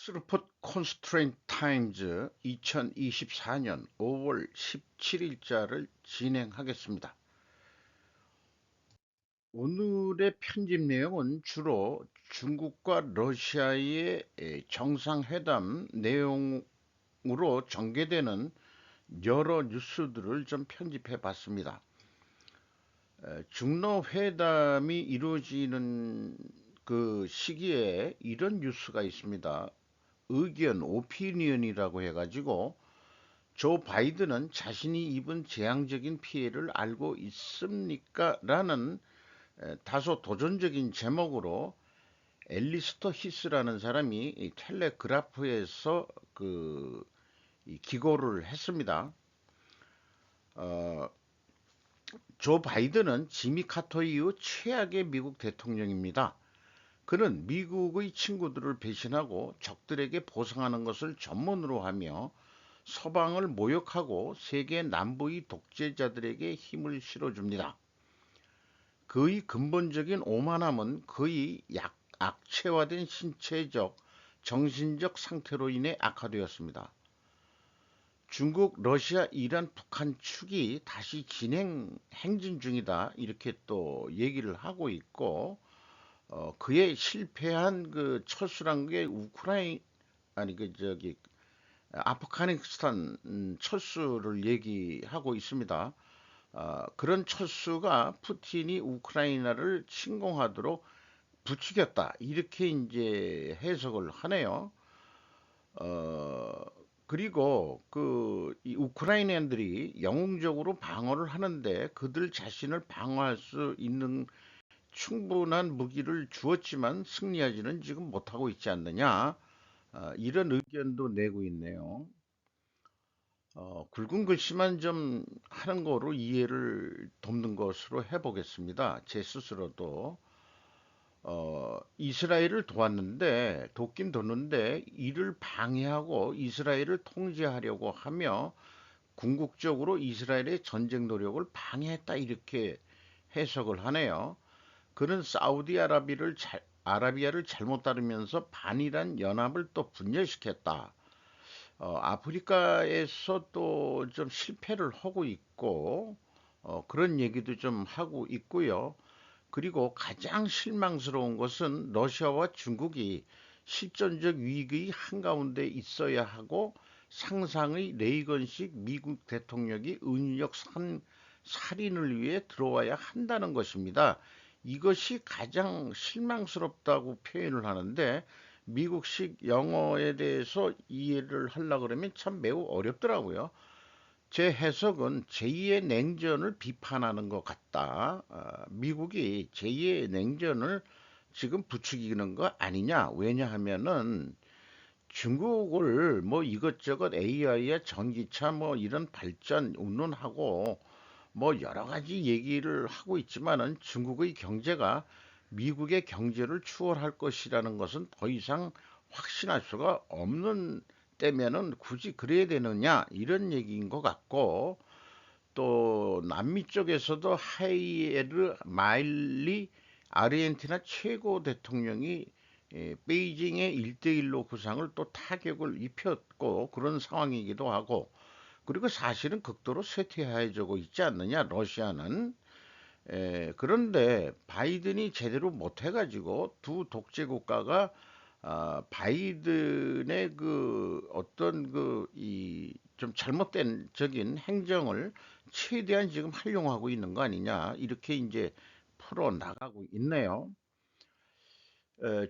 스루폿 콘스트레인트 타임즈 2024년 5월 17일자를 진행하겠습니다. 오늘의 편집 내용은 주로 중국과 러시아의 정상회담 내용으로 전개되는 여러 뉴스들을 좀 편집해 봤습니다. 중러 회담이 이루어지는 그 시기에 이런 뉴스가 있습니다. 의견, 오피니언이라고 해가지고 조 바이든은 자신이 입은 재앙적인 피해를 알고 있습니까? 라는 다소 도전적인 제목으로 앨리스터 히스라는 사람이 이 텔레그라프에서 기고를 했습니다. 어, 조 바이든은 지미 카터 이후 최악의 미국 대통령입니다. 그는 미국의 친구들을 배신하고 적들에게 보상하는 것을 전문으로 하며 서방을 모욕하고 세계 남부의 독재자들에게 힘을 실어줍니다. 그의 근본적인 오만함은 그의 악체화된 신체적, 정신적 상태로 인해 악화되었습니다. 중국, 러시아, 이란, 북한 축이 다시 행진 중이다. 이렇게 또 얘기를 하고 있고, 그의 실패한 그 철수란 게 아니, 아프가니스탄 철수를 얘기하고 있습니다. 그런 철수가 푸틴이 우크라이나를 침공하도록 부추겼다. 이렇게 이제 해석을 하네요. 어, 그리고 이 우크라이나인들이 영웅적으로 방어를 하는데 그들 자신을 방어할 수 있는 충분한 무기를 주었지만 승리하지는 지금 못하고 있지 않느냐. 이런 의견도 내고 있네요. 굵은 글씨만 좀 하는 거로 이해를 돕는 것으로 해보겠습니다. 제 스스로도 이스라엘을 도왔는데 돕긴 돕는데 이를 방해하고 이스라엘을 통제하려고 하며 궁극적으로 이스라엘의 전쟁 노력을 방해했다 이렇게 해석을 하네요. 그는 아라비아를 잘못 따르면서 반이란 연합을 또 분열시켰다. 아프리카에서 또 좀 실패를 하고 있고, 그런 얘기도 좀 하고 있고요. 그리고 가장 실망스러운 것은 러시아와 중국이 실존적 위기의 한가운데 있어야 하고 상상의 레이건식 미국 대통령이 은유적 살인을 위해 들어와야 한다는 것입니다. 이것이 가장 실망스럽다고 표현을 하는데 미국식 영어에 대해서 이해를 하려고 그러면 참 매우 어렵더라고요. 제 해석은 제2의 냉전을 비판하는 것 같다. 미국이 제2의 냉전을 지금 부추기는 거 아니냐? 왜냐하면은 중국을 뭐 이것저것 AI야 전기차 뭐 이런 발전 운운하고 뭐 여러 가지 얘기를 하고 있지만은 중국의 경제가 미국의 경제를 추월할 것이라는 것은 더 이상 확신할 수가 없는 때면은 굳이 그래야 되느냐 이런 얘기인 것 같고 또 남미 쪽에서도 하이에르 마일리 아르헨티나 최고 대통령이 베이징의 1대1로 구상을 또 타격을 입혔고 그런 상황이기도 하고 그리고 사실은 극도로 쇠퇴해지고 있지 않느냐 러시아는 그런데 바이든이 제대로 못해가지고 두 독재 국가가 바이든의 그 어떤 그 이 좀 잘못된 적인 행정을 최대한 지금 활용하고 있는 거 아니냐 이렇게 이제 풀어 나가고 있네요.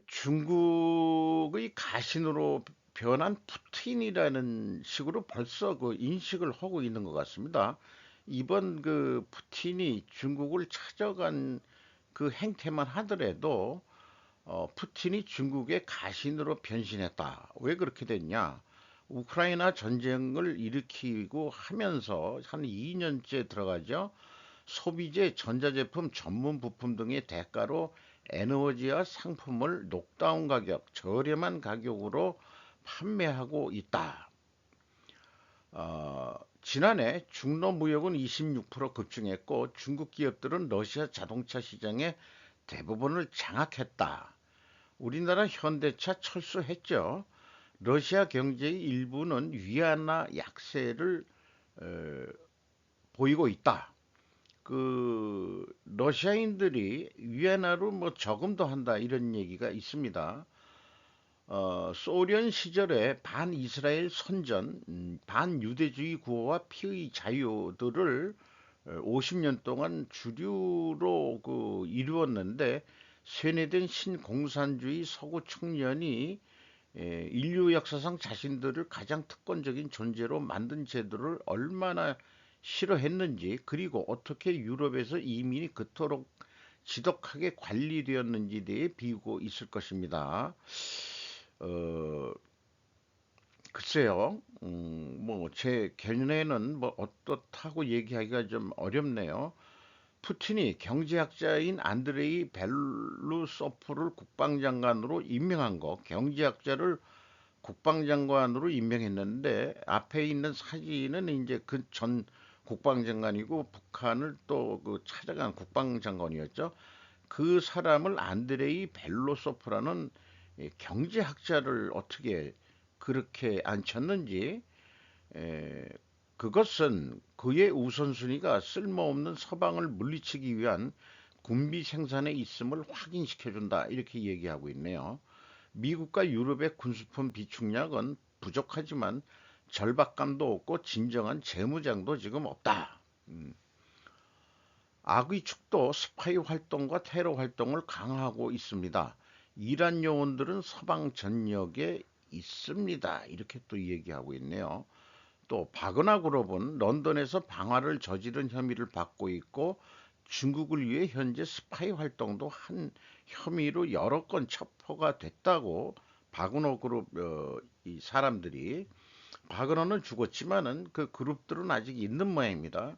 중국의 가신으로 변한 푸틴이라는 식으로 벌써 그 인식을 하고 있는 것 같습니다. 이번 그 푸틴이 중국을 찾아간 그 행태만 하더라도 푸틴이 중국의 가신으로 변신했다. 왜 그렇게 됐냐? 우크라이나 전쟁을 일으키고 하면서 한 2년째 들어가죠. 소비재, 전자제품, 전문 부품 등의 대가로 에너지와 상품을 녹다운 가격, 저렴한 가격으로 판매하고 있다. 지난해 중로 무역은 26% 급증했고 중국 기업들은 러시아 자동차 시장의 대부분을 장악했다. 우리나라 현대차 철수했죠. 러시아 경제의 일부는 위안화 약세를 어, 보이고 있다. 그 러시아인들이 위안화로 뭐 저금도 한다 이런 얘기가 있습니다. 소련 시절에 반이스라엘 선전, 반유대주의 구호와 피의 자유들을 50년 동안 주류로 이루었는데 세뇌된 신공산주의 서구 청년이 인류 역사상 자신들을 가장 특권적인 존재로 만든 제도를 얼마나 싫어했는지 그리고 어떻게 유럽에서 이민이 그토록 지독하게 관리되었는지에 대해 비우고 있을 것입니다. 어, 글쎄요, 뭐, 제 견해는 뭐, 어떻다고 얘기하기가 좀 어렵네요. 푸틴이 경제학자인 안드레이 벨루소프를 국방장관으로 임명한 거, 경제학자를 국방장관으로 임명했는데, 앞에 있는 사진은 이제 그 전 국방장관이고, 북한을 또 그 찾아간 국방장관이었죠. 그 사람을 안드레이 벨로소프라는 경제학자를 어떻게 그렇게 앉혔는지 에, 그것은 그의 우선순위가 쓸모없는 서방을 물리치기 위한 군비 생산에 있음을 확인시켜준다 이렇게 얘기하고 있네요. 미국과 유럽의 군수품 비축량은 부족하지만 절박감도 없고 진정한 재무장도 지금 없다. 악의 축도 스파이 활동과 테러 활동을 강화하고 있습니다. 이란 요원들은 서방 전역에 있습니다. 이렇게 또 얘기하고 있네요. 또 바그나 그룹은 런던에서 방화를 저지른 혐의를 받고 있고 중국을 위해 현재 스파이 활동도 한 혐의로 여러 건 체포가 됐다고 바그너 그룹 이 사람들이 바그너는 죽었지만은 그 그룹들은 아직 있는 모양입니다.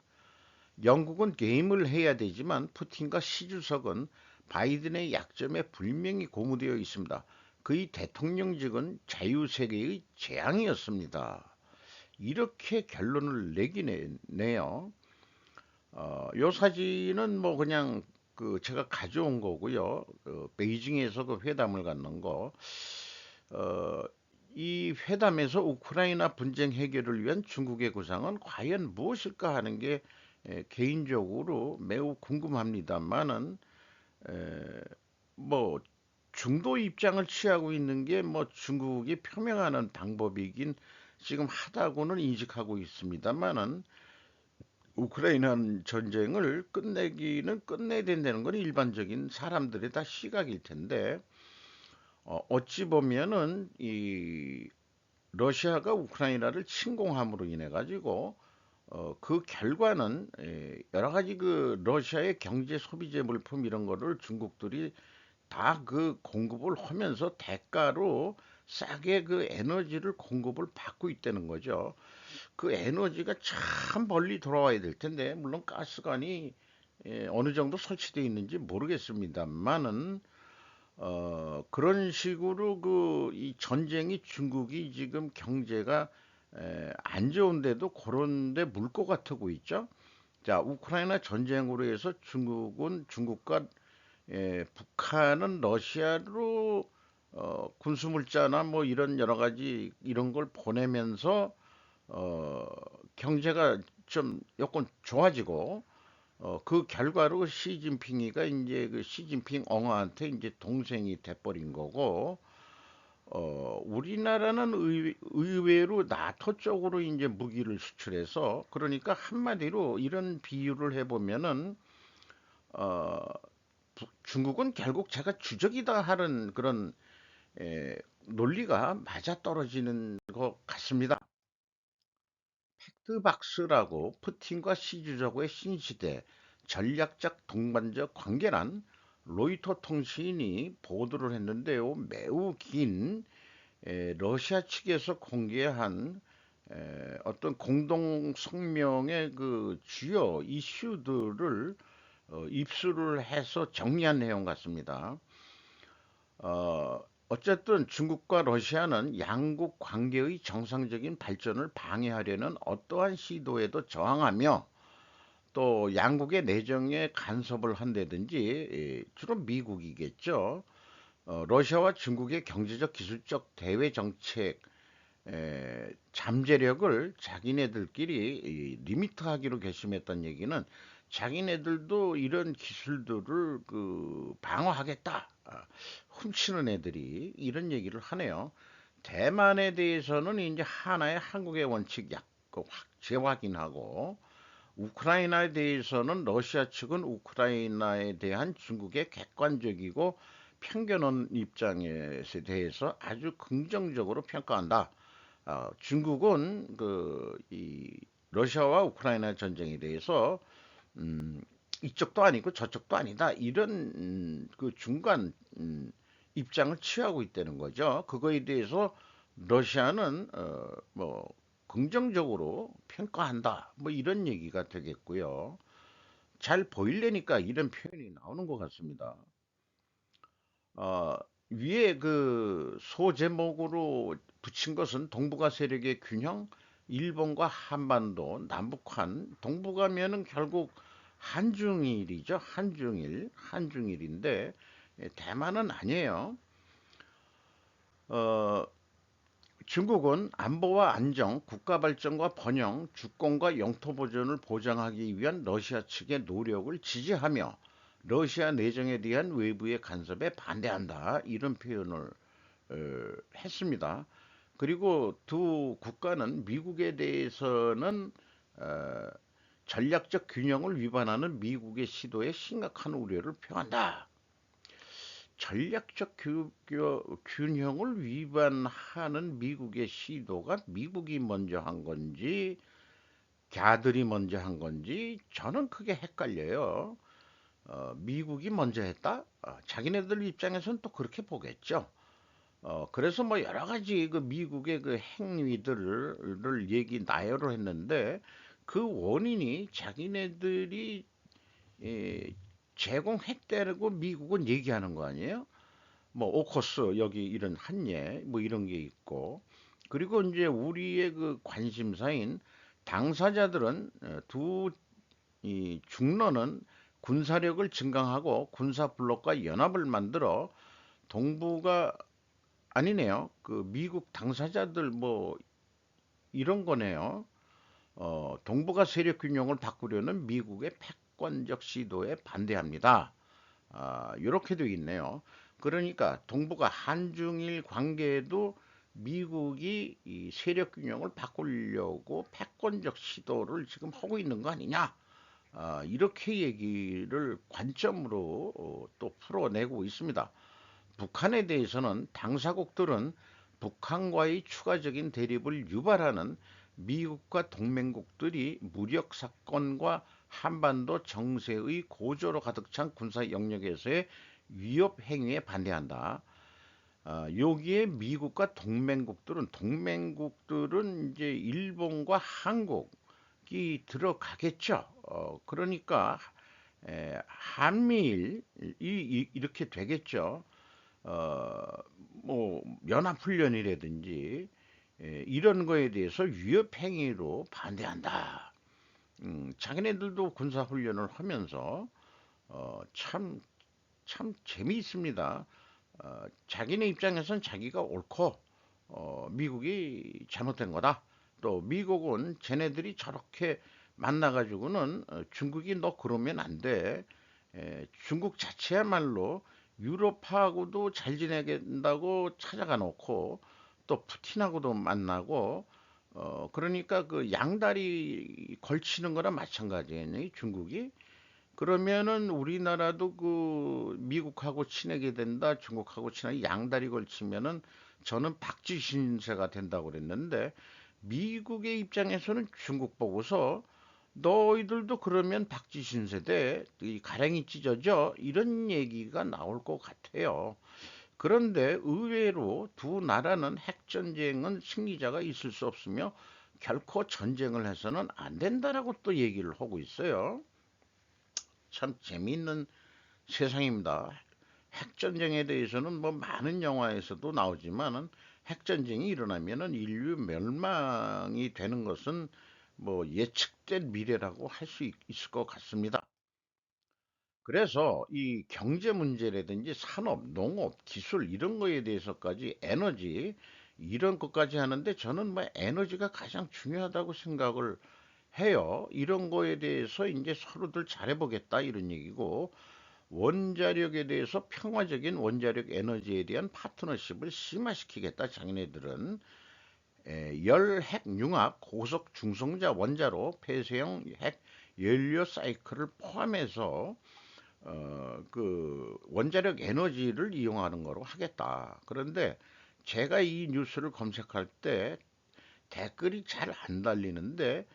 영국은 게임을 해야 되지만 푸틴과 시 주석은 바이든의 약점에 분명히 고무되어 있습니다. 그의 대통령직은 자유세계의 재앙이었습니다. 이렇게 결론을 내긴 네요. 요 사진은 뭐 그냥 그 제가 가져온 거고요. 베이징에서 그 회담을 갖는 거. 어, 이 회담에서 우크라이나 분쟁 해결을 위한 중국의 구상은 과연 무엇일까 하는 게 개인적으로 매우 궁금합니다만은 뭐 중도 입장을 취하고 있는 게 뭐 중국이 표명하는 방법이긴 지금 하다고는 인식하고 있습니다만은 우크라이나 전쟁을 끝내기는 끝내야 된다는 건 일반적인 사람들의 다 시각일 텐데 어찌 보면은 이 러시아가 우크라이나를 침공함으로 인해 가지고 그 결과는 여러 가지 그 러시아의 경제 소비재 물품 이런 거를 중국들이 다 그 공급을 하면서 대가로 싸게 그 에너지를 공급을 받고 있다는 거죠. 그 에너지가 참 멀리 돌아와야 될 텐데 물론 가스관이 어느 정도 설치되어 있는지 모르겠습니다만은 그런 식으로 그 이 전쟁이 중국이 지금 경제가 안 좋은데도 그런데 물 것 같고 있죠. 자, 우크라이나 전쟁으로 해서 중국은 중국과 북한은 러시아로 군수물자나 뭐 이런 여러 가지 이런 걸 보내면서 어, 경제가 좀 여건 좋아지고 그 결과로 시진핑이가 이제 그 시진핑 엉어한테 이제 동생이 돼버린 거고 우리나라는 의외로 나토 쪽으로 이제 무기를 수출해서 그러니까 한마디로 이런 비유를 해보면은 어, 중국은 결국 제가 주적이다 하는 그런 에, 논리가 맞아떨어지는 것 같습니다. 팩트박스라고 푸틴과 시주석의 신시대 전략적 동반자 관계란 로이터 통신이 보도를 했는데요. 매우 긴 러시아 측에서 공개한 어떤 공동 성명의 그 주요 이슈들을 입수를 해서 정리한 내용 같습니다. 어쨌든 중국과 러시아는 양국 관계의 정상적인 발전을 방해하려는 어떠한 시도에도 저항하며 또 양국의 내정에 간섭을 한다든지 주로 미국이겠죠. 러시아와 중국의 경제적 기술적 대외 정책 잠재력을 자기네들끼리 리미트하기로 결심했던 얘기는 자기네들도 이런 기술들을 방어하겠다. 훔치는 애들이 이런 얘기를 하네요. 대만에 대해서는 이제 하나의 한국의 원칙 확 재확인하고 우크라이나에 대해서는 러시아 측은 우크라이나에 대한 중국의 객관적이고 편견 없는 입장에 대해서 아주 긍정적으로 평가한다. 중국은 이 러시아와 우크라이나 전쟁에 대해서 음, 이쪽도 아니고 저쪽도 아니다. 이런 중간 입장을 취하고 있다는 거죠. 그거에 대해서 러시아는 뭐 긍정적으로 평가한다. 뭐 이런 얘기가 되겠고요. 잘 보이려니까 이런 표현이 나오는 것 같습니다. 어, 위에 소제목으로 붙인 것은 동북아 세력의 균형, 일본과 한반도, 남북한, 동북아면은 결국 한중일이죠. 한중일인데 대만은 아니에요. 어, 중국은 안보와 안정, 국가 발전과 번영, 주권과 영토 보존을 보장하기 위한 러시아 측의 노력을 지지하며 러시아 내정에 대한 외부의 간섭에 반대한다. 이런 표현을 어, 했습니다. 그리고 두 국가는 미국에 대해서는 어, 전략적 균형을 위반하는 미국의 시도에 심각한 우려를 표한다. 전략적 균형을 위반하는 미국의 시도가 미국이 먼저 한 건지, 걔들이 먼저 한 건지, 저는 그게 헷갈려요. 미국이 먼저 했다? 자기네들 입장에서는 또 그렇게 보겠죠. 그래서 뭐 여러 가지 미국의 행위들을 나열을 했는데, 그 원인이 자기네들이 예, 제공했다고 미국은 얘기하는 거 아니에요? 뭐 오커스 여기 이런 한예 뭐 이런 게 있고 그리고 이제 우리의 관심사인 당사자들은 이 중러는 군사력을 증강하고 군사 블록과 연합을 만들어 동북아 아니네요. 미국 당사자들 뭐 이런 거네요. 동북아 세력 균형을 바꾸려는 미국의 패권적 시도에 반대합니다. 이렇게 되어 있네요. 그러니까 동북아 한중일 관계에도 미국이 이 세력 균형을 바꾸려고 패권적 시도를 지금 하고 있는 거 아니냐? 이렇게 얘기를 관점으로 또 풀어내고 있습니다. 북한에 대해서는 당사국들은 북한과의 추가적인 대립을 유발하는 미국과 동맹국들이 무력 사건과 한반도 정세의 고조로 가득 찬 군사 영역에서의 위협 행위에 반대한다. 여기에 미국과 동맹국들은 이제 일본과 한국이 들어가겠죠. 그러니까 한미일 이렇게 되겠죠. 어, 뭐 연합훈련이라든지 이런 거에 대해서 위협행위로 반대한다. 자기네들도 군사훈련을 하면서 참, 참 재미있습니다. 자기네 입장에선 자기가 옳고 미국이 잘못된 거다. 또 미국은 쟤네들이 저렇게 만나가지고는 중국이 너 그러면 안 돼. 중국 자체야말로 유럽하고도 잘 지내겠다고 찾아가 놓고 또 푸틴하고도 만나고 그러니까 양다리 걸치는 거나 마찬가지예요. 중국이. 그러면은 우리나라도 미국하고 친하게 된다, 중국하고 친하게 양다리 걸치면은 저는 박쥐 신세가 된다고 그랬는데 미국의 입장에서는 중국 보고서 너희들도 그러면 박쥐 신세대 이 가랭이 찢어져 이런 얘기가 나올 것 같아요. 그런데 의외로 두 나라는 핵전쟁은 승리자가 있을 수 없으며 결코 전쟁을 해서는 안 된다라고 또 얘기를 하고 있어요. 참 재미있는 세상입니다. 핵전쟁에 대해서는 뭐 많은 영화에서도 나오지만은 핵전쟁이 일어나면은 인류 멸망이 되는 것은 뭐 예측된 미래라고 할 수 있을 것 같습니다. 그래서 이 경제 문제라든지 산업, 농업, 기술 이런 거에 대해서까지 에너지 이런 것까지 하는데 저는 뭐 에너지가 가장 중요하다고 생각을 해요. 이런 거에 대해서 이제 서로들 잘해보겠다 이런 얘기고 원자력에 대해서 평화적인 원자력 에너지에 대한 파트너십을 심화시키겠다. 자기네들은 열 핵융합 고속 중성자 원자로 폐쇄형 핵 연료 사이클을 포함해서 그 원자력 에너지를 이용하는 거로 하겠다. 그런데 제가 이 뉴스를 검색할 때 댓글이 잘 안 달리는데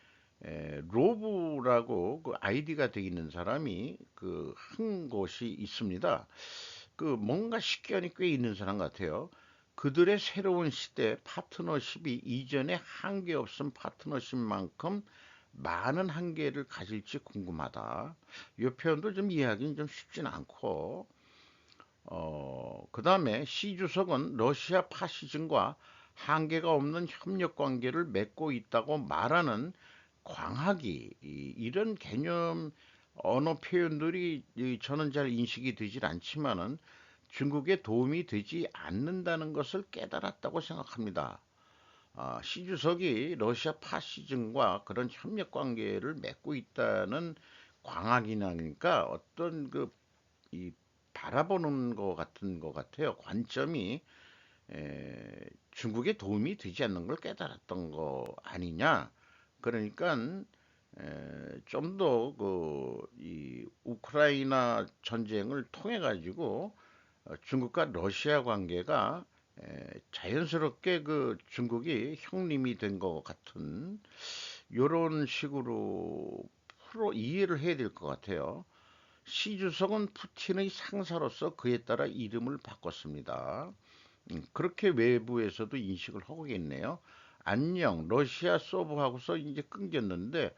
로브라고 그 아이디가 돼 있는 사람이 그 한 곳이 있습니다. 그 뭔가 식견이 꽤 있는 사람 같아요. 그들의 새로운 시대 파트너십이 이전에 한계 없은 파트너십만큼 많은 한계를 가질지 궁금하다. 이 표현도 좀 이해하기는 좀 쉽진 않고, 그 다음에 시 주석은 러시아 파시즘과 한계가 없는 협력 관계를 맺고 있다고 말하는 광학이 이런 개념 언어 표현들이 저는 잘 인식이 되질 않지만은 중국에 도움이 되지 않는다는 것을 깨달았다고 생각합니다. 시 주석이 러시아 파시즘과 그런 협력 관계를 맺고 있다는 광학이나니까 어떤 이 바라보는 것 같은 것 같아요. 관점이 중국에 도움이 되지 않는 걸 깨달았던 거 아니냐. 그러니까 좀 더 이 우크라이나 전쟁을 통해 가지고 중국과 러시아 관계가 자연스럽게 그 중국이 형님이 된 것 같은 요런 식으로 프로 이해를 해야 될 것 같아요. 시 주석은 푸틴의 상사로서 그에 따라 이름을 바꿨습니다. 그렇게 외부에서도 인식을 하고 있네요. 안녕, 러시아 소브하고서 이제 끊겼는데,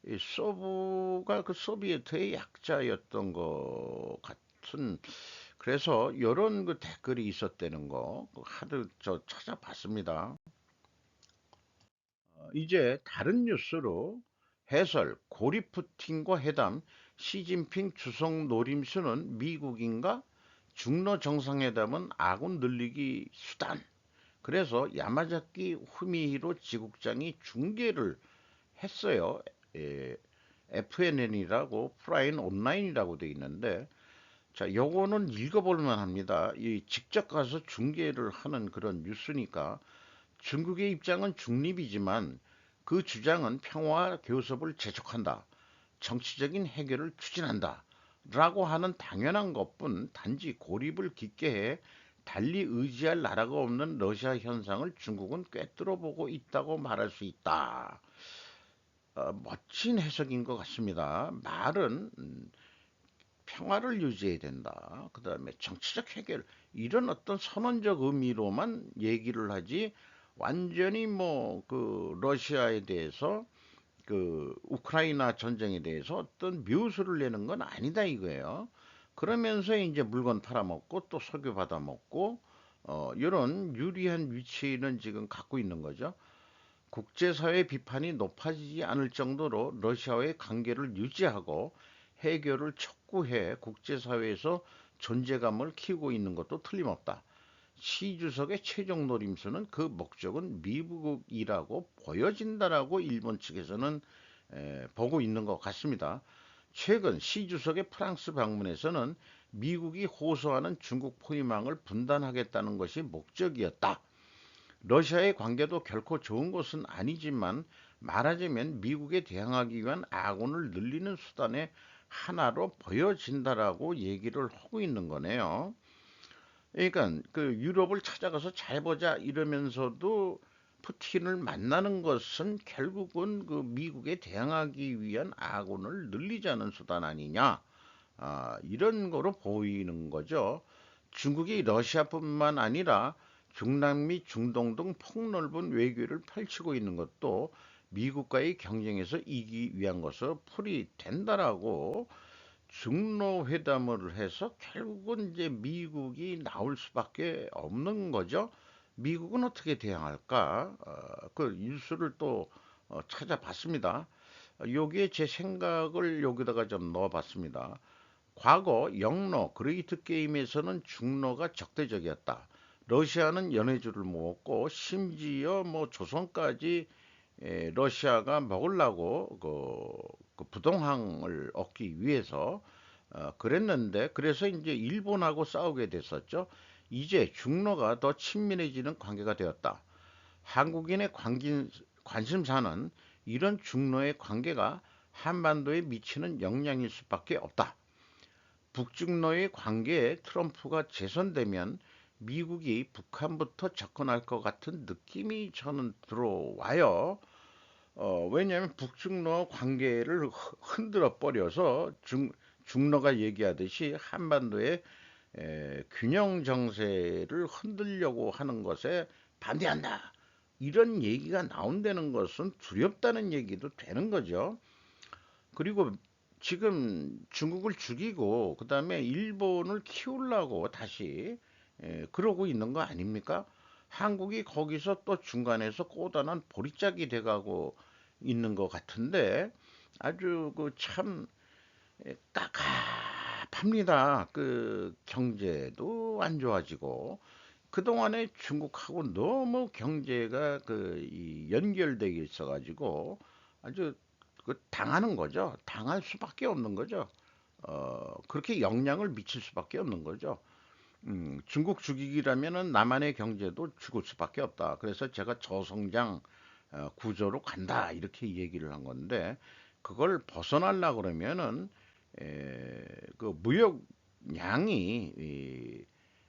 이 소브가 그 소비에트의 약자였던 것 같은, 그래서 이런 그 댓글이 있었다는 거, 하도 저 찾아봤습니다. 이제 다른 뉴스로 해설, 고리 푸틴과 회담, 시진핑 주석 노림수는 미국인가? 중러 정상회담은 아군 늘리기 수단. 그래서 야마자키 후미히로 지국장이 중계를 했어요. FNN이라고 프라임 온라인이라고 돼 있는데 자, 요거는 읽어볼 만합니다. 이 직접 가서 중계를 하는 그런 뉴스니까 중국의 입장은 중립이지만 그 주장은 평화와 교섭을 재촉한다. 정치적인 해결을 추진한다. 라고 하는 당연한 것뿐 단지 고립을 깊게 해 달리 의지할 나라가 없는 러시아 현상을 중국은 꿰뚫어 보고 있다고 말할 수 있다. 멋진 해석인 것 같습니다. 말은 평화를 유지해야 된다. 그 다음에 정치적 해결, 이런 어떤 선언적 의미로만 얘기를 하지, 완전히 뭐, 그, 러시아에 대해서, 그, 우크라이나 전쟁에 대해서 어떤 묘수를 내는 건 아니다 이거예요. 그러면서 이제 물건 팔아먹고 또 석유 받아먹고, 이런 유리한 위치는 지금 갖고 있는 거죠. 국제사회 비판이 높아지지 않을 정도로 러시아와의 관계를 유지하고 해결을 촉구해 국제사회에서 존재감을 키우고 있는 것도 틀림없다. 시 주석의 최종 노림수는 그 목적은 미국이라고 보여진다라고 일본 측에서는 보고 있는 것 같습니다. 최근 시 주석의 프랑스 방문에서는 미국이 호소하는 중국 포위망을 분단하겠다는 것이 목적이었다. 러시아의 관계도 결코 좋은 것은 아니지만 말하자면 미국에 대항하기 위한 아군을 늘리는 수단의 하나로 보여진다라고 얘기를 하고 있는 거네요. 그러니까 그 유럽을 찾아가서 잘 보자 이러면서도 푸틴을 만나는 것은 결국은 그 미국에 대항하기 위한 아군을 늘리자는 수단 아니냐. 이런 거로 보이는 거죠. 중국이 러시아뿐만 아니라 중남미, 중동 등 폭넓은 외교를 펼치고 있는 것도 미국과의 경쟁에서 이기 위한 것으로 풀이된다라고 중로 회담을 해서 결국은 이제 미국이 나올 수밖에 없는 거죠. 미국은 어떻게 대응할까? 그 뉴스를 또 찾아봤습니다. 여기에 제 생각을 여기다가 좀 넣어봤습니다. 과거 영러 그레이트 게임에서는 중러가 적대적이었다. 러시아는 연해주를 먹었고 심지어 뭐 조선까지 러시아가 먹으려고 그 부동항을 얻기 위해서 그랬는데 그래서 이제 일본하고 싸우게 됐었죠. 이제 중러가 더 친밀해지는 관계가 되었다. 한국인의 관심사는 이런 중러의 관계가 한반도에 미치는 영향일 수밖에 없다. 북중러의 관계에 트럼프가 재선되면 미국이 북한부터 접근할 것 같은 느낌이 저는 들어와요. 왜냐하면 북중러 관계를 흔들어 버려서 중러가 얘기하듯이 한반도의 균형 정세를 흔들려고 하는 것에 반대한다. 이런 얘기가 나온다는 것은 두렵다는 얘기도 되는 거죠. 그리고 지금 중국을 죽이고 그다음에 일본을 키우려고 다시 그러고 있는 거 아닙니까? 한국이 거기서 또 중간에서 꼬다난 보리짝이 돼가고 있는 것 같은데 아주 그 참 깝깝합니다. 그 경제도 안 좋아지고 그동안에 중국하고 너무 경제가 연결되어 있어가지고 아주 그 당하는 거죠. 당할 수밖에 없는 거죠. 그렇게 영향을 미칠 수밖에 없는 거죠. 중국 죽이기라면은 남한의 경제도 죽을 수밖에 없다. 그래서 제가 저성장 구조로 간다 이렇게 얘기를 한 건데 그걸 벗어나려 그러면은 그 무역량이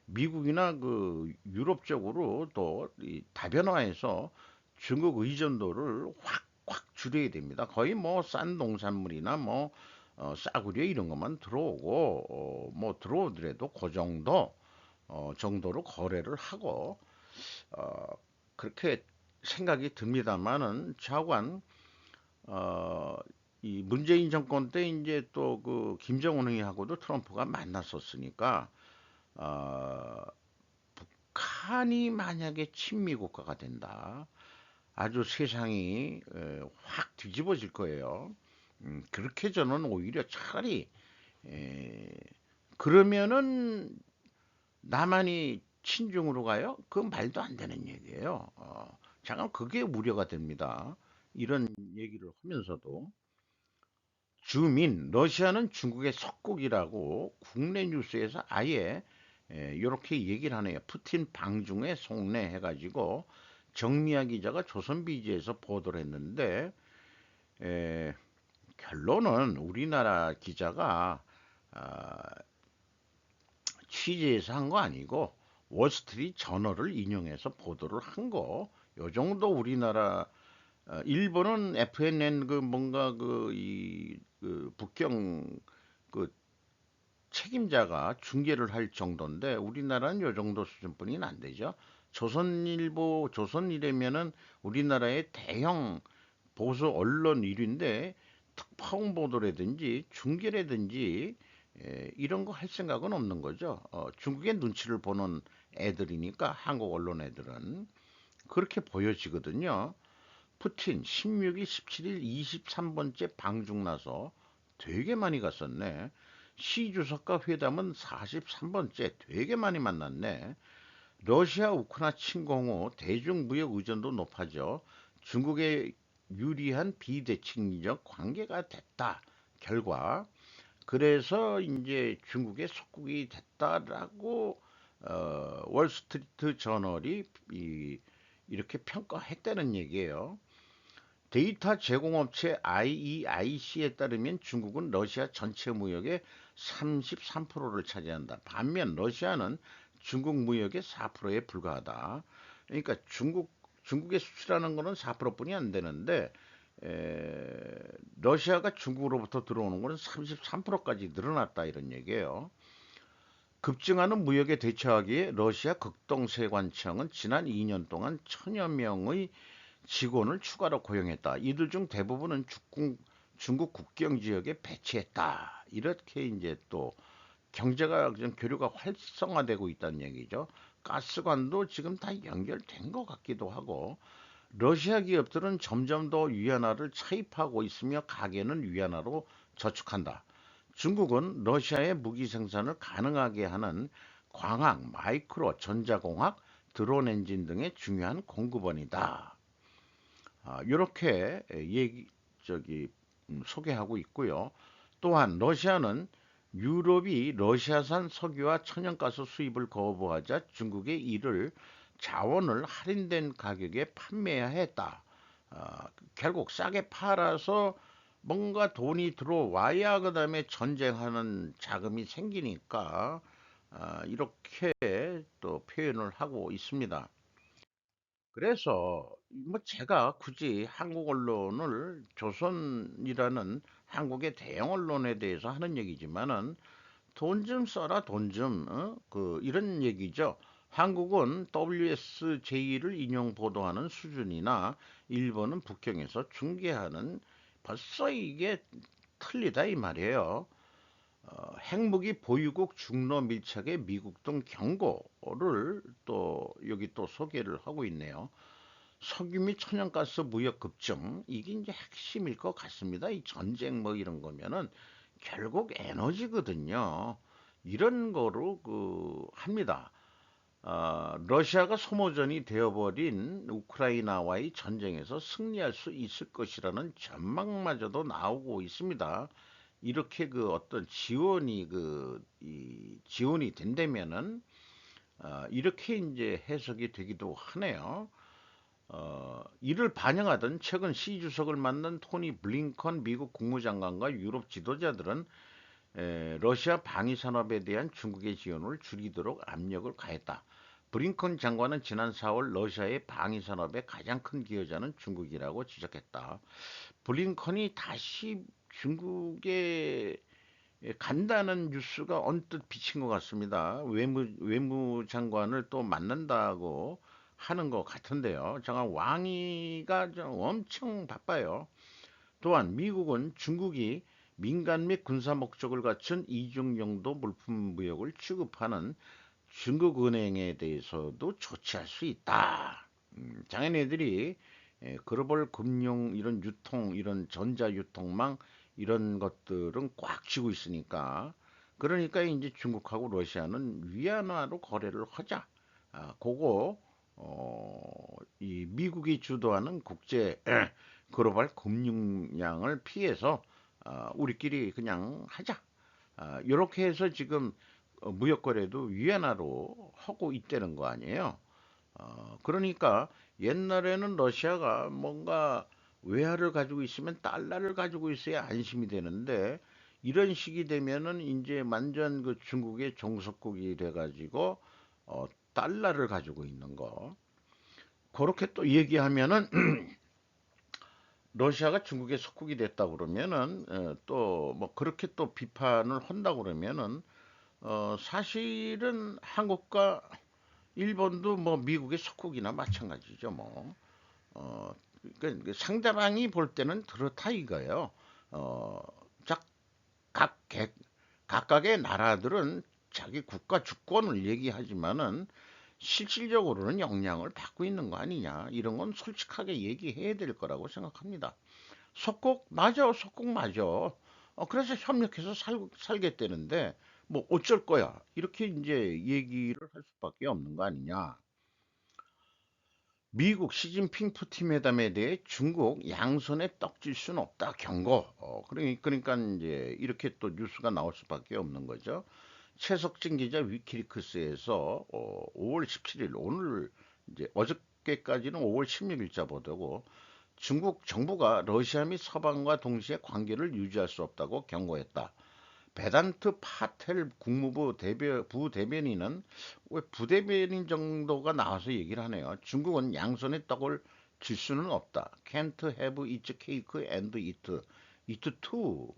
미국이나 그 유럽 쪽으로 또이 다변화해서 중국 의존도를 확 줄여야 됩니다. 거의 뭐 싼 농산물이나 뭐 싸구려 이런 것만 들어오고 뭐 들어오더라도 그 정도로 거래를 하고 어, 그렇게 생각이 듭니다만은 차관 어, 이 문재인 정권 때 이제 또 그 김정은이하고도 트럼프가 만났었으니까 어, 북한이 만약에 친미 국가가 된다. 아주 세상이 확 뒤집어질 거예요. 그렇게 저는 오히려 차라리 에, 그러면은 남한이 친중으로 가요? 그 말도 안 되는 얘기예요. 잠깐 그게 우려가 됩니다. 이런 얘기를 하면서도 러시아는 중국의 속국이라고 국내 뉴스에서 아예 이렇게 얘기를 하네요. 푸틴 방중에 속내해가지고 정미아 기자가 조선비지에서 보도를 했는데 에, 결론은 우리나라 기자가 아, 취재해서 한 거 아니고 월스트리트 저널을 인용해서 보도를 한 거. 요 정도 우리나라 일본은 FNN 그 뭔가 그 북경 그 책임자가 중계를 할 정도인데 우리나라는 요 정도 수준뿐이는 안 되죠. 조선일이면은 우리나라의 대형 보수 언론 일위인데 특파원 보도라든지 중계라든지 이런 거 할 생각은 없는 거죠. 중국의 눈치를 보는 애들이니까 한국 언론 애들은 그렇게 보여지거든요. 푸틴 16일, 17일, 23번째 방중 나서 되게 많이 갔었네. 시 주석과 회담은 43번째 되게 많이 만났네. 러시아 우크라이나 침공 후 대중 무역 의존도 높아져 중국에 유리한 비대칭적 관계가 됐다. 결과 그래서 이제 중국의 속국이 됐다라고 월스트리트 저널이 이렇게 평가했다는 얘기예요. 데이터 제공업체 IEIC에 따르면 중국은 러시아 전체 무역의 33%를 차지한다. 반면 러시아는 중국 무역의 4%에 불과하다. 그러니까 중국에 수출하는 거는 4%뿐이 안 되는데 러시아가 중국으로부터 들어오는 거는 33%까지 늘어났다 이런 얘기예요. 급증하는 무역에 대처하기에 러시아 극동세관청은 지난 2년 동안 천여 명의 직원을 추가로 고용했다. 이들 중 대부분은 중국 국경 지역에 배치했다. 이렇게 이제 또 경제가 좀 교류가 활성화되고 있다는 얘기죠. 가스관도 지금 다 연결된 것 같기도 하고 러시아 기업들은 점점 더 위안화를 차입하고 있으며 가계는 위안화로 저축한다. 중국은 러시아의 무기 생산을 가능하게 하는 광학, 마이크로, 전자공학, 드론 엔진 등의 중요한 공급원이다. 이렇게 소개하고 있고요. 또한 러시아는 유럽이 러시아산 석유와 천연가스 수입을 거부하자 중국에 이를 자원을 할인된 가격에 판매해야 했다. 결국 싸게 팔아서 뭔가 돈이 들어와야 그다음에 전쟁하는 자금이 생기니까 이렇게 또 표현을 하고 있습니다. 그래서 뭐 제가 굳이 한국 언론을 조선이라는 한국의 대형 언론에 대해서 하는 얘기지만은 돈 좀 써라 돈 좀, 이런 얘기죠. 한국은 WSJ를 인용 보도하는 수준이나 일본은 북경에서 중계하는 벌써 이게 틀리다 이 말이에요. 핵무기 보유국 중러 밀착에 미국 등 경고를 또 여기 또 소개를 하고 있네요. 석유 및 천연가스 무역 급증 이게 이제 핵심일 것 같습니다. 이 전쟁 뭐 이런 거면은 결국 에너지거든요. 이런 거로 합니다. 러시아가 소모전이 되어버린 우크라이나와의 전쟁에서 승리할 수 있을 것이라는 전망마저도 나오고 있습니다. 이렇게 어떤 지원이 이 지원이 된다면은 이렇게 이제 해석이 되기도 하네요. 이를 반영하던 최근 시 주석을 만난 토니 블링컨 미국 국무장관과 유럽 지도자들은 러시아 방위 산업에 대한 중국의 지원을 줄이도록 압력을 가했다. 브링컨 장관은 지난 4월 러시아의 방위 산업의 가장 큰 기여자는 중국이라고 지적했다. 블링컨이 다시 중국에 간다는 뉴스가 언뜻 비친 것 같습니다. 외무장관을 또 만난다고 하는 것 같은데요. 정말 왕이가 좀 엄청 바빠요. 또한 미국은 중국이 민간 및 군사 목적을 갖춘 이중용도 물품 무역을 취급하는 중국은행에 대해서도 조치할 수 있다. 자기네들이 글로벌 금융 이런 유통 이런 전자 유통망 이런 것들은 꽉 쥐고 있으니까 그러니까 이제 중국하고 러시아는 위안화로 거래를 하자. 그거 이 미국이 주도하는 국제 글로벌 금융량을 피해서 우리끼리 그냥 하자. 이렇게 해서 지금 무역 거래도 위안화로 하고 있다는 거 아니에요. 그러니까 옛날에는 러시아가 뭔가 외화를 가지고 있으면 달러를 가지고 있어야 안심이 되는데 이런 식이 되면은 이제 완전 중국의 종속국이 돼가지고 달러를 가지고 있는 거. 그렇게 또 얘기하면은 러시아가 중국의 속국이 됐다 그러면은 또 뭐 그렇게 또 비판을 한다 그러면은 사실은 한국과 일본도 뭐 미국의 속국이나 마찬가지죠 뭐. 그러니까 상대방이 볼 때는 그렇다 이거예요. 어, 자, 각 각각의 나라들은 자기 국가 주권을 얘기하지만은 실질적으로는 영향을 받고 있는 거 아니냐 이런 건 솔직하게 얘기해야 될 거라고 생각합니다. 속국 맞아, 속국 맞아. 그래서 협력해서 살겠다는데 뭐 어쩔 거야 이렇게 이제 얘기를 할 수밖에 없는 거 아니냐. 미국 시진핑 푸틴 회담에 대해 중국 양손에 떡질 수는 없다 경고. 그러니까 이제 이렇게 또 뉴스가 나올 수밖에 없는 거죠. 최석진 기자 위키리크스에서 5월 17일 오늘 이제 어저께까지는 5월 16일자 보도고 중국 정부가 러시아 및 서방과 동시에 관계를 유지할 수 없다고 경고했다. 베단트 파텔 국무부 부대변인은 왜 부대변인 정도가 나와서 얘기를 하네요. 중국은 양손에 떡을 질 수는 없다. Can't have its cake and eat too.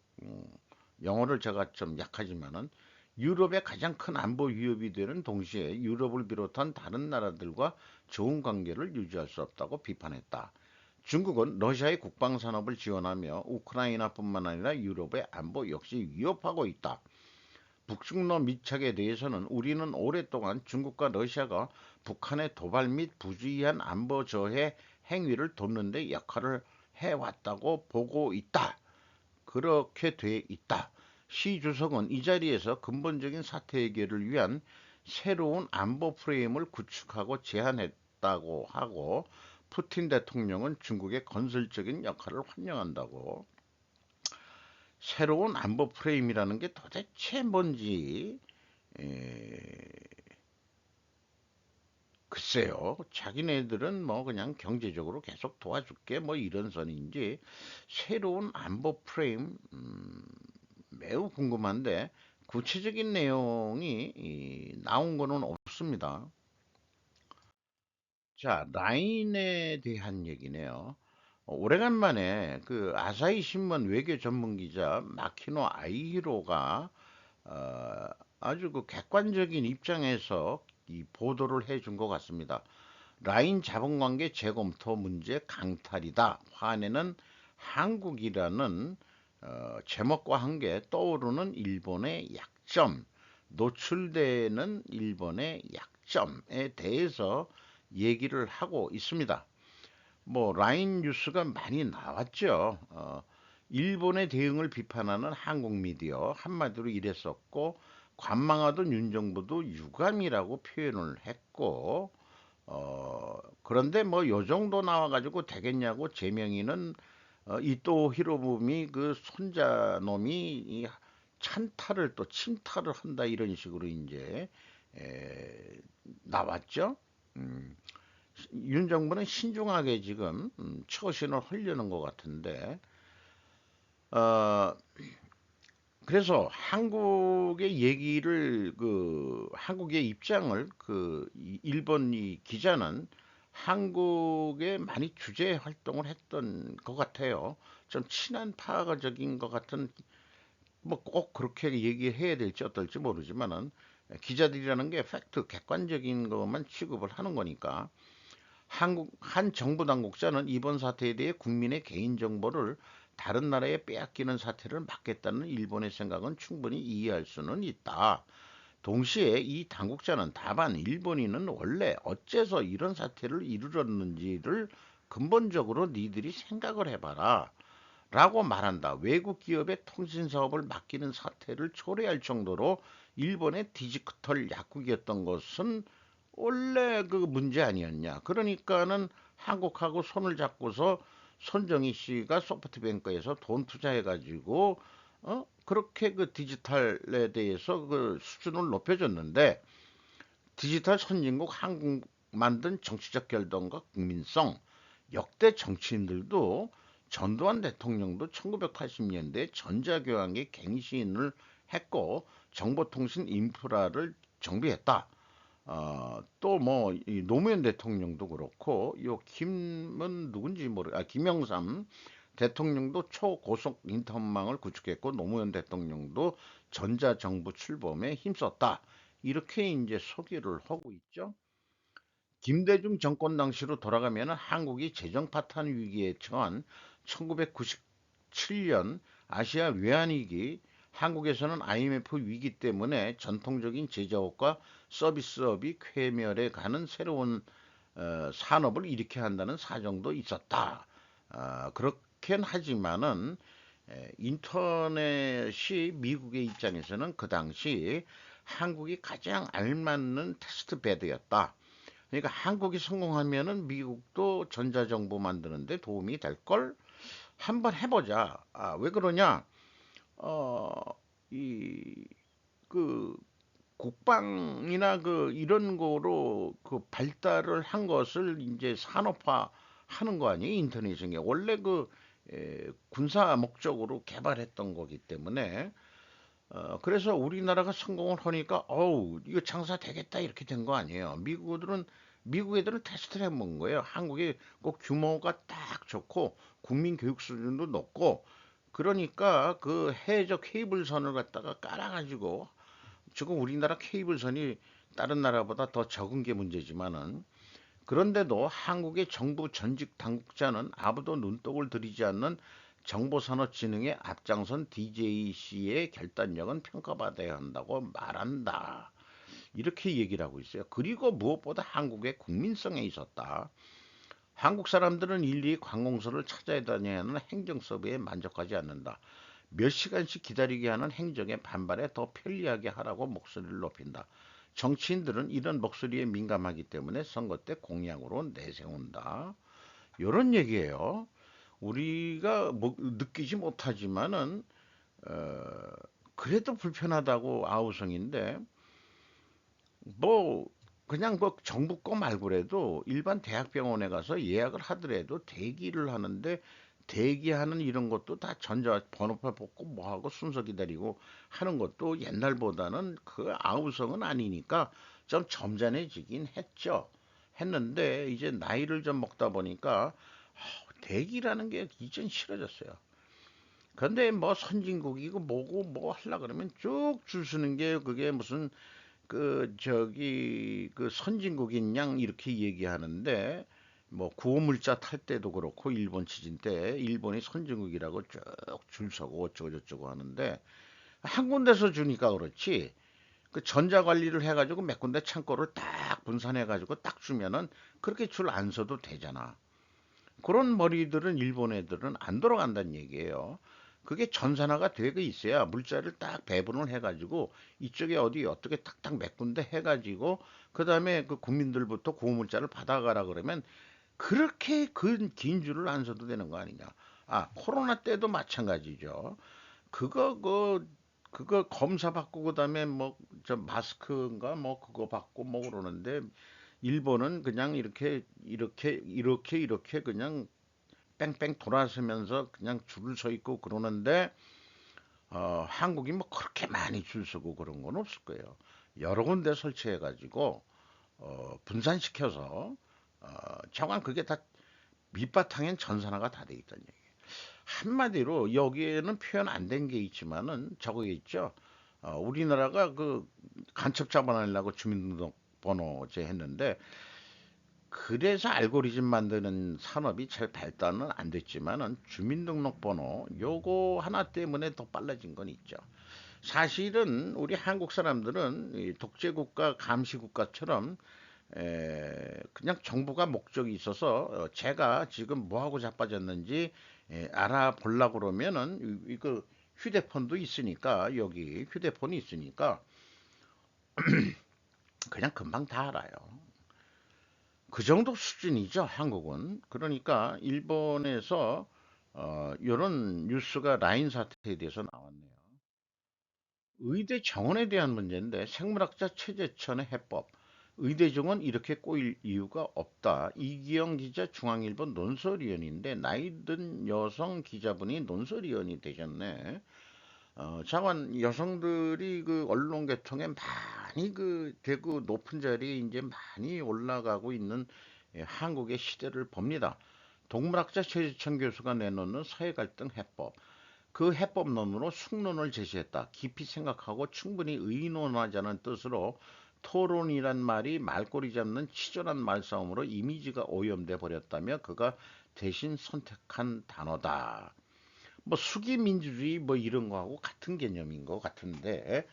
영어를 제가 좀 약하지만은 유럽의 가장 큰 안보 위협이 되는 동시에 유럽을 비롯한 다른 나라들과 좋은 관계를 유지할 수 없다고 비판했다. 중국은 러시아의 국방 산업을 지원하며 우크라이나뿐만 아니라 유럽의 안보 역시 위협하고 있다. 북중러 밀착에 대해서는 우리는 오랫동안 중국과 러시아가 북한의 도발 및 부주의한 안보 저해 행위를 돕는 데 역할을 해왔다고 보고 있다. 그렇게 돼 있다. 시 주석은 이 자리에서 근본적인 사태 해결을 위한 새로운 안보 프레임을 구축하고 제안했다고 하고, 푸틴 대통령은 중국의 건설적인 역할을 환영한다고. 새로운 안보 프레임이라는 게 도대체 뭔지, 에, 글쎄요. 자기네들은 뭐 그냥 경제적으로 계속 도와줄게 뭐 이런 선인지, 새로운 안보 프레임, 매우 궁금한데 구체적인 내용이 나온 거는 없습니다. 자, 라인에 대한 얘기네요. 오래간만에 그 아사히 신문 외교 전문 기자 마키노 아이히로가 어, 아주 그 객관적인 입장에서 이 보도를 해준 것 같습니다. 라인 자본관계 재검토 문제 강탈이다. 화내는 한국이라는 제목과 함께 떠오르는 일본의 약점, 노출되는 일본의 약점에 대해서 얘기를 하고 있습니다. 뭐 라인 뉴스가 많이 나왔죠. 일본의 대응을 비판하는 한국 미디어 한마디로 이랬었고, 관망하던 윤 정부도 유감이라고 표현을 했고, 그런데 뭐 요 정도 나와가지고 되겠냐고 제명이는 이또 히로부미 그 손자놈이 이 찬탈을 또 침탈을 한다 이런 식으로 이제 에, 나왔죠. 음, 윤 정부는 신중하게 지금 처신을 하려는 것 같은데, 어, 그래서 한국의 얘기를 그 한국의 입장을 그 일본 이 기자는 한국에 많이 주재 활동을 했던 것 같아요. 좀 친한 파가적인 것 같은, 뭐 꼭 그렇게 얘기해야 될지 어떨지 모르지만은, 기자들이라는 게 팩트 객관적인 것만 취급을 하는 거니까. 한국 한 정부 당국자는 이번 사태에 대해 국민의 개인 정보를 다른 나라에 빼앗기는 사태를 막겠다는 일본의 생각은 충분히 이해할 수는 있다. 동시에 이 당국자는 다만 일본인은 원래 어째서 이런 사태를 이르렀는지를 근본적으로 니들이 생각을 해봐라. 라고 말한다. 외국 기업의 통신 사업을 맡기는 사태를 초래할 정도로 일본의 디지털 약국이었던 것은 원래 그 문제 아니었냐. 그러니까는 한국하고 손을 잡고서 손정희 씨가 소프트뱅크에서 돈 투자해가지고 그렇게 그 디지털에 대해서 그 수준을 높여줬는데, 디지털 선진국 한국 만든 정치적 결단과 국민성, 역대 정치인들도 전두환 대통령도 1980년대 전자교환에 갱신을 했고 정보통신 인프라를 정비했다. 또 뭐 노무현 대통령도 그렇고, 요 김은 누군지 김영삼 대통령도 초고속 인터넷망을 구축했고, 노무현 대통령도 전자정부 출범에 힘썼다. 이렇게 이제 소개를 하고 있죠. 김대중 정권 당시로 돌아가면 한국이 재정 파탄 위기에 처한 1997년 아시아 외환위기, 한국에서는 IMF 위기 때문에 전통적인 제조업과 서비스업이 쾌멸해 가는 새로운 산업을 일으켜야 한다는 사정도 있었다. 그렇긴 하지만은 인터넷이 미국의 입장에서는 그 당시 한국이 가장 알맞는 테스트 베드였다. 그러니까 한국이 성공하면은 미국도 전자정부 만드는데 도움이 될 걸. 한번 해보자. 왜 그러냐? 어, 이, 그, 국방이나 그, 이런 거로 그 발달을 한 것을 이제 산업화 하는 거 아니에요? 인터넷이. 원래 그, 군사 목적으로 개발했던 거기 때문에, 그래서 우리나라가 성공을 하니까, 어우, 이거 장사 되겠다, 이렇게 된 거 아니에요. 미국 애들은 테스트를 해본 거예요. 한국이 꼭 규모가 딱 좋고, 국민 교육 수준도 높고, 그러니까 그 해저 케이블선을 갖다가 깔아가지고, 지금 우리나라 케이블선이 다른 나라보다 더 적은 게 문제지만은, 그런데도 한국의 정부 전직 당국자는 아무도 눈독을 들이지 않는 정보산업진흥의 앞장선 DJC의 결단력은 평가받아야 한다고 말한다. 이렇게 얘기를 하고 있어요. 그리고 무엇보다 한국의 국민성에 있었다. 한국 사람들은 일일이 관공서를 찾아야 다녀야 하는 행정 서비스에 만족하지 않는다. 몇 시간씩 기다리게 하는 행정에 반발해 더 편리하게 하라고 목소리를 높인다. 정치인들은 이런 목소리에 민감하기 때문에 선거 때 공약으로 내세운다. 이런 얘기예요. 우리가 뭐 느끼지 못하지만은 어, 그래도 불편하다고 아우성인데 뭐 그냥 뭐 정부 거 말고라도 일반 대학병원에 가서 예약을 하더라도 대기를 하는데 대기하는 이런 것도 다 전자 번호표 뽑고 뭐하고 순서 기다리고 하는 것도 옛날보다는 그 아우성은 아니니까 좀 점잖해지긴 했죠. 했는데 이제 나이를 좀 먹다 보니까 대기라는 게 이젠 싫어졌어요. 근데 뭐 선진국이고 뭐고 뭐 하려 그러면 쭉 줄 서는 게 그게 무슨 그 저기 그 선진국인 양 이렇게 얘기하는데 뭐 구호물자 탈 때도 그렇고 일본 지진 때 일본이 선진국이라고 쭉 줄 서고 어쩌고 저쩌고 하는데 한 군데서 주니까 그렇지 그 전자 관리를 해가지고 몇 군데 창고를 딱 분산해가지고 딱 주면은 그렇게 줄 안 서도 되잖아. 그런 머리들은 일본 애들은 안 돌아간다는 얘기예요. 그게 전산화가 되고 있어야 물자를 딱 배분을 해가지고 이쪽에 어디 어떻게 탁탁 메꾼데 해가지고 그 다음에 그 국민들부터 고물자를 받아가라 그러면 그렇게 긴 줄을 안 서도 되는 거 아니냐. 아, 코로나 때도 마찬가지죠. 그거 그거 검사 받고 그다음에 뭐 저 마스크인가 뭐 그거 받고 뭐 그러는데 일본은 그냥 이렇게 그냥 뺑뺑 돌아서면서 그냥 줄을 서 있고 그러는데 한국이 뭐 그렇게 많이 줄 서고 그런 건 없을 거예요. 여러 군데 설치해 가지고 분산시켜서 정말 그게 다 밑바탕엔 전산화가 다 돼 있다는 얘기예요. 한마디로 여기에는 표현 안 된 게 있지만은 저거 있죠. 우리나라가 그 간첩 잡아내려고 주민등록번호제 했는데 그래서 알고리즘 만드는 산업이 잘 발달은 안 됐지만은 주민등록번호 요거 하나 때문에 더 빨라진 건 있죠. 사실은 우리 한국 사람들은 이 독재국가 감시국가처럼 그냥 정부가 목적이 있어서 제가 지금 뭐하고 자빠졌는지 알아보려고 그러면은 이거 휴대폰도 있으니까 여기 휴대폰이 있으니까 그냥 금방 다 알아요. 그 정도 수준이죠, 한국은. 그러니까 일본에서 이런 뉴스가 라인 사태에 대해서 나왔네요. 의대 정원에 대한 문제인데 생물학자 최재천의 해법. 의대 정원 이렇게 꼬일 이유가 없다. 이기영 기자 중앙일보 논설위원인데 나이 든 여성 기자분이 논설위원이 되셨네. 자관 여성들이 그 언론 계통에 많이 그 되고 높은 자리에 이제 많이 올라가고 있는 한국의 시대를 봅니다. 동물학자 최지천 교수가 내놓는 사회갈등 해법. 그 해법론으로 숙론을 제시했다. 깊이 생각하고 충분히 의논하자는 뜻으로 토론이란 말이 말꼬리 잡는 치졸한 말싸움으로 이미지가 오염돼 버렸다며 그가 대신 선택한 단어다. 뭐 수기민주주의 뭐 이런 거하고 같은 개념인 것 같은데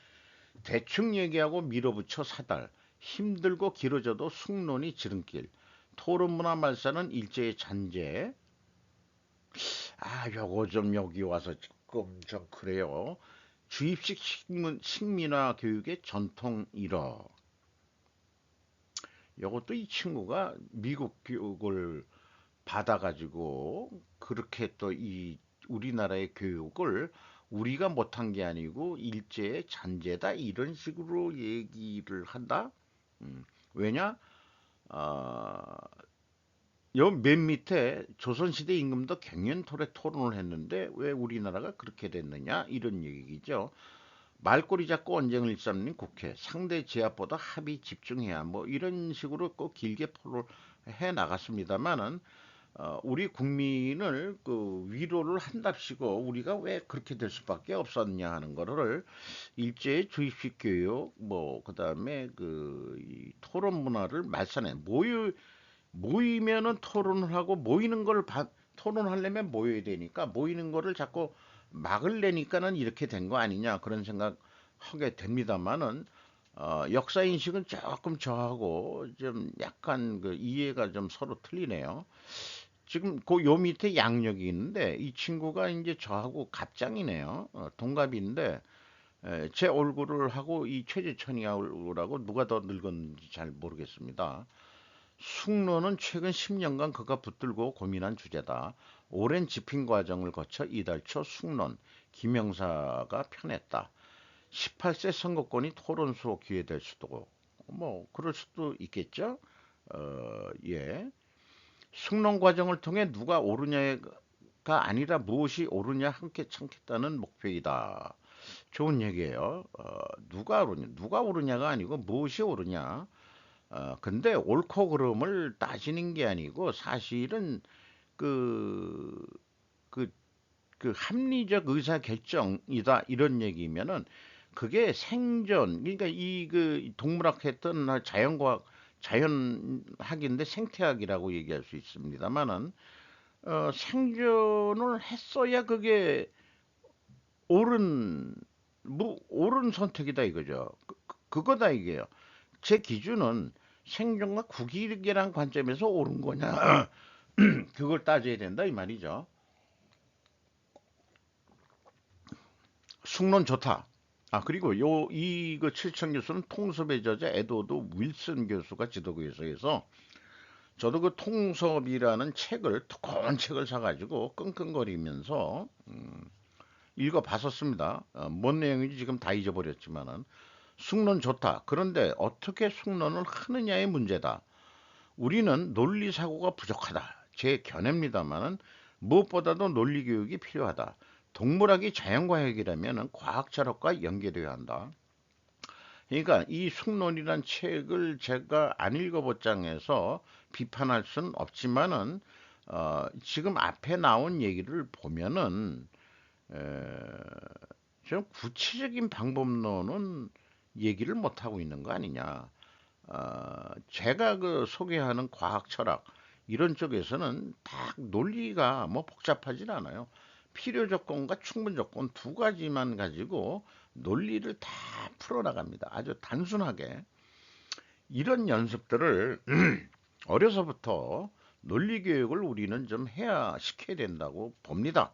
대충 얘기하고 밀어붙여 사달 힘들고 길어져도 숙론이 지름길 토론문화 말사는 일제의 잔재 요거 좀 여기 와서 조금 좀 그래요. 주입식 식민화 교육의 전통 일어 요것도 이 친구가 미국 교육을 받아가지고 그렇게 또 이 우리나라의 교육을 우리가 못한 게 아니고 일제의 잔재다 이런 식으로 얘기를 한다. 왜냐? 아, 요맨 밑에 조선시대 임금도 갱년토례 토론을 했는데 왜 우리나라가 그렇게 됐느냐 이런 얘기죠. 말꼬리 잡고 언쟁을 일삼는 국회 상대 제압보다 합의 집중해야 뭐 이런 식으로 꼭 길게 포로해 나갔습니다만은 우리 국민을 그 위로를 한답시고 우리가 왜 그렇게 될 수밖에 없었냐 하는 거를 일제의 주입식 교육 뭐 그다음에 그이 토론 문화를 말살해 모이면은 토론을 하고 토론하려면 모여야 되니까 모이는 거를 자꾸 막을래니까는 이렇게 된 거 아니냐 그런 생각 하게 됩니다만은 역사 인식은 조금 저하고 좀 약간 그 이해가 좀 서로 틀리네요. 지금 그 요 밑에 양력이 있는데 이 친구가 이제 저하고 갑장이네요. 동갑인데 제 얼굴을 하고 이 최재천이 얼굴하고 누가 더 늙었는지 잘 모르겠습니다. 숙로는 최근 10년간 그가 붙들고 고민한 주제다. 오랜 집필 과정을 거쳐 이달 초 숙론 김영사가 펴냈다. 18세 선거권이 토론수로 기회될 수도 뭐 그럴 수도 있겠죠. 예. 숙론 과정을 통해 누가 옳으냐가 아니라 무엇이 옳으냐 함께 참겠다는 목표이다. 좋은 얘기예요. 누가 옳으냐가 아니고 무엇이 옳으냐. 근데 옳고 그름을 따지는 게 아니고 사실은 그, 그, 그 합리적 의사 결정이다 이런 얘기면은 그게 생존 그러니까 이 그 동물학 했던 자연학인데 생태학이라고 얘기할 수 있습니다만은 생존을 했어야 그게 옳은 옳은 선택이다 이거죠. 그거다 이게요. 제 기준은 생존과 국익이란 관점에서 옳은 거냐 그걸 따져야 된다 이 말이죠. 숙론 좋다. 그리고 이거 칠천 교수는 통섭의 저자 에드워드 윌슨 교수가 지도교수에서 저도 그 통섭이라는 책을 두꺼운 책을 사가지고 끙끙거리면서 읽어봤었습니다. 뭔 내용인지 지금 다 잊어버렸지만은 숙론 좋다. 그런데 어떻게 숙론을 하느냐의 문제다. 우리는 논리 사고가 부족하다. 제 견해입니다만은 무엇보다도 논리 교육이 필요하다. 동물학이 자연과학이라면 과학 철학과 연계되어야 한다. 그러니까 이 숙론이란 책을 제가 안 읽어봤장해서 비판할 수는 없지만은 지금 앞에 나온 얘기를 보면은 에, 좀 구체적인 방법론은 얘기를 못 하고 있는 거 아니냐. 제가 그 소개하는 과학 철학 이런 쪽에서는 딱 논리가 뭐 복잡하진 않아요. 필요 조건과 충분 조건 두 가지만 가지고 논리를 다 풀어나갑니다. 아주 단순하게 이런 연습들을 어려서부터 논리 교육을 우리는 좀 해야 시켜야 된다고 봅니다.